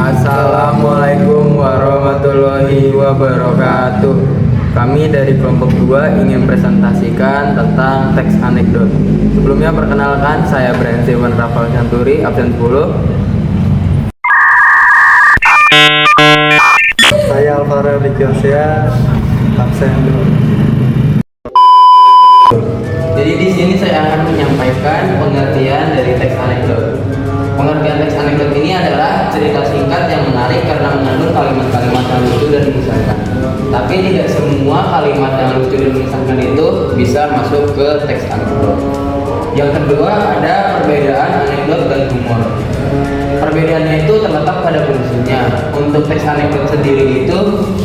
Assalamualaikum warahmatullahi wabarakatuh. Kami dari kelompok 2 ingin presentasikan tentang teks anekdot. Sebelumnya perkenalkan, saya Brian Steven Rafael Santuri, absen 10. Saya Alvaro Rikyosea, absen 2. Jadi di sini saya akan menyampaikan pengertian dari teks anekdot. Pengertian teks anekdot ini adalah cerita singkat yang menarik karena mengandung kalimat-kalimat yang lucu dan mengisahkan. Tapi tidak semua kalimat yang lucu dan mengisahkan itu bisa masuk ke teks anekdot. Yang kedua ada perbedaan anekdot dan humor. Perbedaannya itu terletak pada fungsinya. Untuk teks anekdot sendiri itu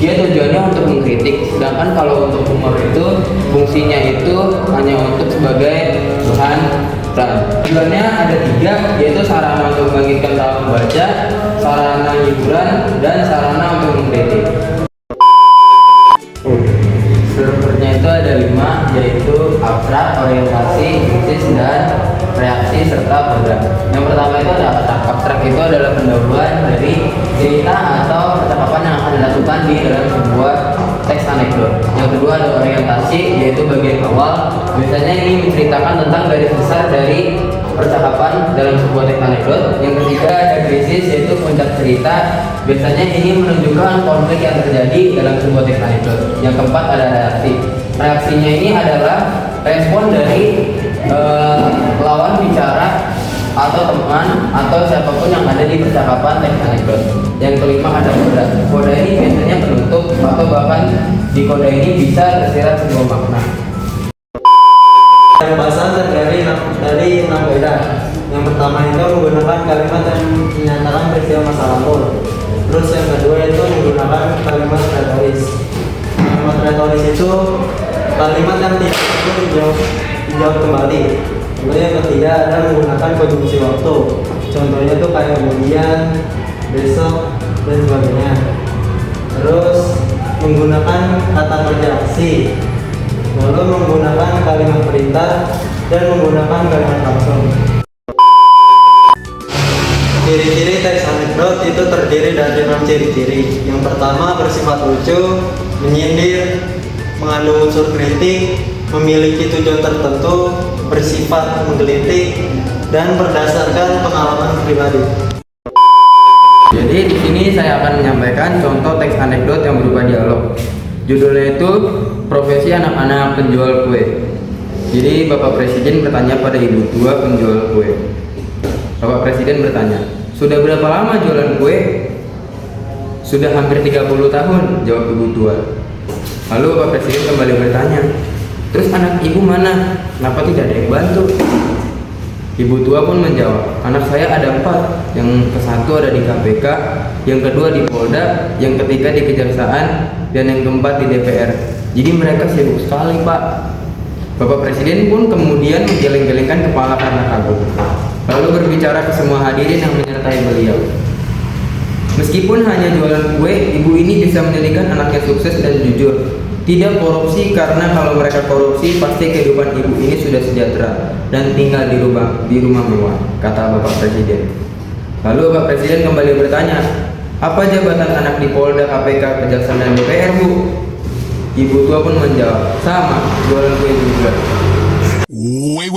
dia tujuannya untuk mengkritik, sedangkan kalau untuk humor itu fungsinya itu hanya untuk sebagai bahan dan tujuannya ada 3, yaitu sarana untuk membangkitkan tahap membaca, sarana hiburan, dan sarana untuk mengkritik. Strukturnya itu ada 5, yaitu abstrak, orientasi, sintesis, dan reaksi serta produk. Yang pertama itu ada abstrak. Abstrak itu adalah pendahuluan dari cerita atau percakapan yang akan dilakukan di dalam sebuah teks anekdot. Yang kedua ada orientasi, yaitu bagian awal. Biasanya ini menceritakan tentang garis besar dari percakapan dalam sebuah teks anekdot. Yang ketiga ada krisis, yaitu puncak cerita. Biasanya ini menunjukkan konflik yang terjadi dalam sebuah teks anekdot. Yang keempat ada reaksi. Reaksinya ini adalah respon dari lawan bicara atau teman atau siapapun yang ada di percakapan teks anekdot. Yang kelima ada koda. Koda ini biasanya penutup atau bahkan di koda ini bisa tersirat sebuah makna. Pembahasan terdiri dari 6 kaidah. Yang pertama itu menggunakan kalimat yang menyatakan peristiwa masa lalu. Terus yang kedua itu menggunakan kalimat retoris. Kalimat retoris itu kalimat yang tidak perlu dijawab kembali. Kemudian yang ketiga ada menggunakan konjungsi waktu. Contohnya tuh kayak kemudian, besok, dan sebagainya. Terus menggunakan kata kerja aksi, lalu menggunakan kalimat perintah, dan menggunakan kalimat langsung. Ciri-ciri teks anekdot itu terdiri dari 6 ciri-ciri. Yang pertama bersifat lucu, menyindir, mengandung unsur kritik, memiliki tujuan tertentu, bersifat menggelitik, dan berdasarkan pengalaman pribadi. Jadi di sini saya akan menyampaikan contoh teks anekdot yang berupa dialog. Judulnya itu Profesi Anak-anak Penjual Kue. Jadi Bapak Presiden bertanya pada ibu tua penjual kue. Bapak Presiden bertanya, "Sudah berapa lama jualan kue?" "Sudah hampir 30 tahun," jawab ibu tua. Lalu Bapak Presiden kembali bertanya, "Terus anak ibu mana? Kenapa tidak ada yang bantu?" Ibu tua pun menjawab, "Anak saya ada 4, yang ke-1 ada di KPK, yang kedua di Polda, yang ketiga di Kejaksaan, dan yang keempat di DPR. Jadi mereka sibuk sekali, Pak." Bapak Presiden pun kemudian menggeleng-gelengkan kepala karena kagum, lalu berbicara ke semua hadirin yang menyertai beliau. Meskipun hanya jualan kue, ibu ini bisa menjadikan anaknya sukses dan jujur. Tidak korupsi, karena kalau mereka korupsi pasti kehidupan ibu ini sudah sejahtera dan tinggal di rumah mewah, kata Bapak Presiden. Lalu Bapak Presiden kembali bertanya, "Apa jabatan anak di Polda, KPK, Kejaksaan, dan DPR, Bu?" Ibu tua pun menjawab, "Sama, jualan kue juga." Wait.